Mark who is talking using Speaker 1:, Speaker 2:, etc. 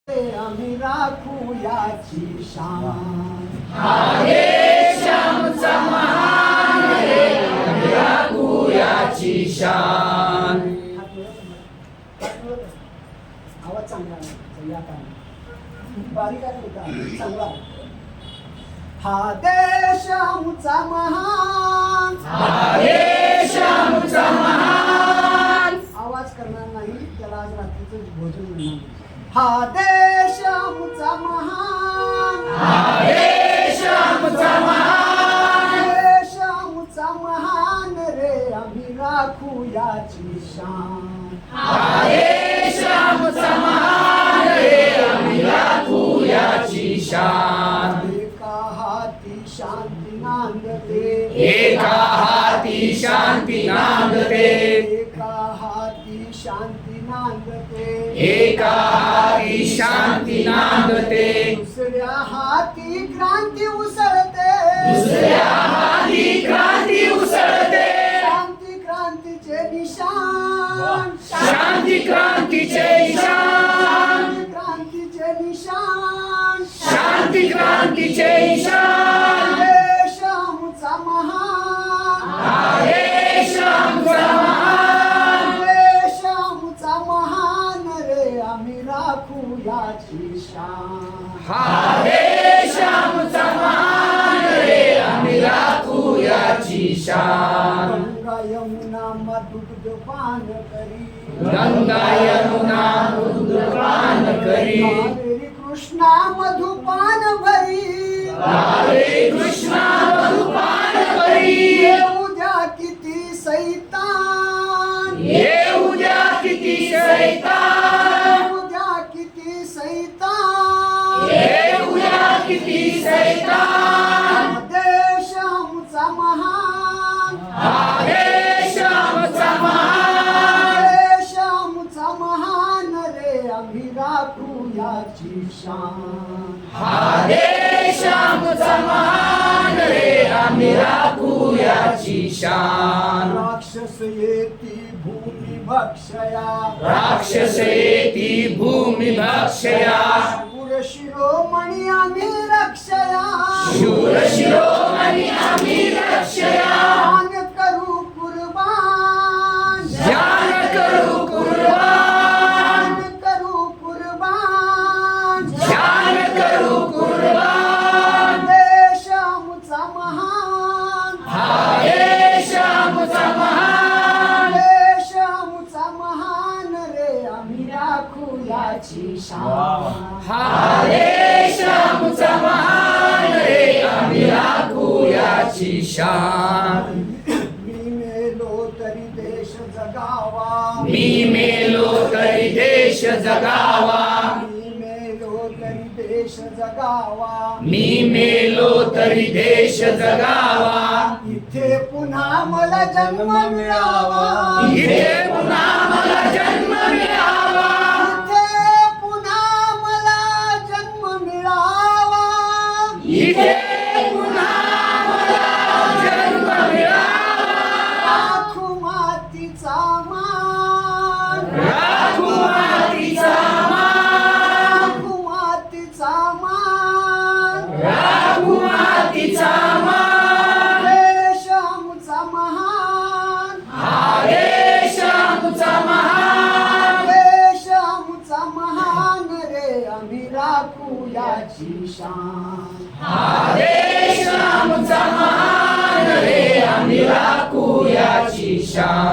Speaker 1: आम्ही राखू याची शान.
Speaker 2: आहे श्यामचा महान रे, आम्ही राखू याची शान.
Speaker 1: आवाज चांगला आहे या काळात. बारीक आहे होता चांगला आहे. हा देश आमचा महान,
Speaker 2: आहे श्यामचा महान.
Speaker 1: आवाज करणार नाही त्याला आज रात्रीचं भोजन मिळणार. हा देश आमचा महान,
Speaker 2: आहे श्यामचा महान.
Speaker 1: देश आमचा महान रे, आम्ही राखू याची शान.
Speaker 2: आहे श्यामचा महान रे, आम्ही राखू याची शान.
Speaker 1: एका हाती शांती नांदते,
Speaker 2: एका हाती शांती नांदते,
Speaker 1: एका हाती शांती नांदते,
Speaker 2: एका हाती शांती नांदते.
Speaker 1: दुसऱ्या हाती क्रांती उसळते,
Speaker 2: दुसऱ्या हाती क्रांती उसळते.
Speaker 1: शांती क्रांतीचे निशान,
Speaker 2: शांती क्रांतीचे निशान,
Speaker 1: शांती क्रांतीचे निशान.
Speaker 2: शांती क्रांतीचे निशान.
Speaker 1: देश आमचा महान,
Speaker 2: आहे श्यामचा महान.
Speaker 1: देश आमचा महान रे, आम्ही राखू याची शान.
Speaker 2: आहे श्यामचा महान रे, आम्ही राखू याची शान.
Speaker 1: गंगा यमुना मधुग्ध पान करी,
Speaker 2: गंगा यमुना दूधपान करी,
Speaker 1: कावेरी कृष्णा मधुपान भरी,
Speaker 2: हरे कृष्णा मधुपान करी.
Speaker 1: येऊ द्या किती सैतान,
Speaker 2: येऊ द्या किती सैतान,
Speaker 1: येऊ द्या किती सैतान.
Speaker 2: येऊ द्या किती सैतान.
Speaker 1: देश आमचा महान,
Speaker 2: आहे श्यामचा महान.
Speaker 1: देश आमचा महान रे, आम्ही राखू याची शान.
Speaker 2: आहे श्यामचा महान रे, आम्ही राखू याची शान.
Speaker 1: राक्षस येती भूमी भक्षया,
Speaker 2: राक्षस येती भूमी भक्षया,
Speaker 1: शूर शिरोमणी आम्ही रक्षया,
Speaker 2: शूर शिरोमणी आम्ही रक्षया.
Speaker 1: ध्यान करू कुर्बान,
Speaker 2: ध्यान करू कुर्बान,
Speaker 1: ध्यान करू कुर्बान.
Speaker 2: ध्यान करू कुर्बान.
Speaker 1: देश आमचा महान,
Speaker 2: आहे श्यामचा महान.
Speaker 1: देश आमचा महान रे, आम्ही राखू याची शान.
Speaker 2: आहे श्यामचा महान रे, आम्ही राखू याची शान.
Speaker 1: मी मेलो तरी देश जगावा,
Speaker 2: मी मेलो तरी देश जगावा,
Speaker 1: मी मेलो तरी देश जगावा.
Speaker 2: मी मेलो तरी देश जगावा.
Speaker 1: इथे पुन्हा मला जन्म मिळावा,
Speaker 2: इथे पुन्हा मला जन्म मिळावा.
Speaker 1: इथे पुन्हा मला जन्म मिळावा.
Speaker 2: इथे पुन्हा मला जन्म मिळावा.
Speaker 1: राखू मातीचा मान,
Speaker 2: राखू मातीचा मान,
Speaker 1: राखू मातीचा मान.
Speaker 2: राखू मातीचा मान.
Speaker 1: देश आमचा महान,
Speaker 2: आहे श्यामचा महान.
Speaker 1: देश आमचा महान रे, आम्ही राखू याची शान.
Speaker 2: आहे श्यामचा महान रे, आम्ही राखू याची शान.